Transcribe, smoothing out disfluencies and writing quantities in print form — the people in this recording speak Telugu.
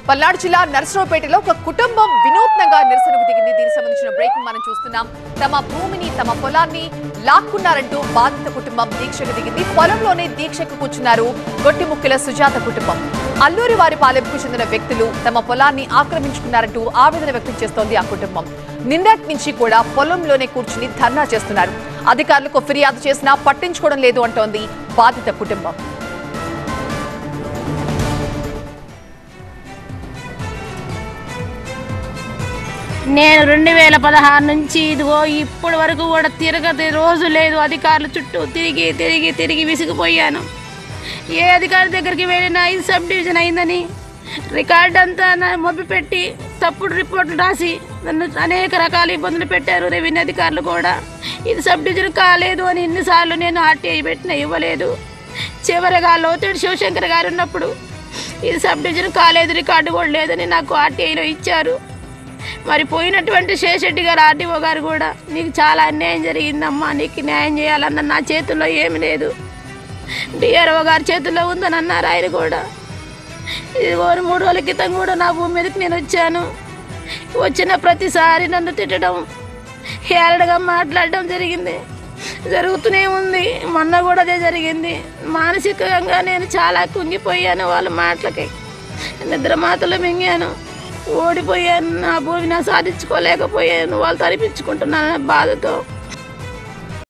పల్నాడు జిల్లా నర్సరావుపేటలో ఒక కుటుంబం వినూత్నంగా నిరసనకు దిగింది. దీనికి సంబంధించిన బ్రేకింగ్ మనం చూస్తున్నాం. తమ భూమిని తమ పొలాన్ని లాక్కున్నారంటూ బాధిత కుటుంబం దీక్షకు దిగింది. పొలంలోనే దీక్షకు కూర్చున్నారు గొట్టిముక్కిల సుజాత కుటుంబం. అల్లూరి వారి పాలెంకు చెందిన వ్యక్తులు తమ పొలాన్ని ఆక్రమించుకున్నారంటూ ఆవేదన వ్యక్తం చేస్తోంది ఆ కుటుంబం. నిన్నటి నుంచి కూడా పొలంలోనే కూర్చుని ధర్నా చేస్తున్నారు. అధికారులకు ఫిర్యాదు చేసినా పట్టించుకోవడం లేదు అంటోంది బాధిత కుటుంబం. నేను 2016 నుంచి ఇదిగో ఇప్పటి వరకు కూడా తిరగతి రోజు లేదు. అధికారుల చుట్టూ తిరిగి తిరిగి తిరిగి విసిగిపోయాను. ఏ అధికారి దగ్గరికి వెళ్ళినా ఇది సబ్ డివిజన్ అయిందని రికార్డు అంతా మొబ్బిపెట్టి తప్పుడు రిపోర్టులు రాసి నన్ను అనేక రకాల ఇబ్బందులు పెట్టారు. రెవెన్యూ అధికారులు కూడా ఇది సబ్ డివిజన్ కాలేదు అని ఎన్నిసార్లు నేను ఆర్టీఐ పెట్టినా ఇవ్వలేదు. చివరిగా లోతుడి శివశంకర్ గారు ఉన్నప్పుడు ఇది సబ్ డివిజన్ కాలేదు, రికార్డు కూడా లేదని నాకు ఆర్టీఐలో ఇచ్చారు. మరి పోయినటువంటి శేషరెడ్డి గారు ఆర్డీఓ గారు కూడా నీకు చాలా అన్యాయం జరిగిందమ్మా, నీకు న్యాయం చేయాలన్న నా చేతుల్లో ఏమి లేదు, డిఆర్ఓ గారి చేతుల్లో ఉందని అన్నారు ఆయన కూడా. ఇది 3 రోజుల క్రితం కూడా నా భూమి మీదకి నేను వచ్చాను. వచ్చిన ప్రతిసారి నన్ను తిట్టడం, హేళనగా మాట్లాడడం జరుగుతూనే ఉంది. మొన్న కూడా అదే జరిగింది. మానసికంగా నేను చాలా కుంగిపోయాను. వాళ్ళ మాటలకి నిద్ర మాటలు మింగాను, ఓడిపోయాను. నా భూమిని సాధించుకోలేకపోయాను. వాళ్ళు తరిపించుకుంటున్నాను బాధతో.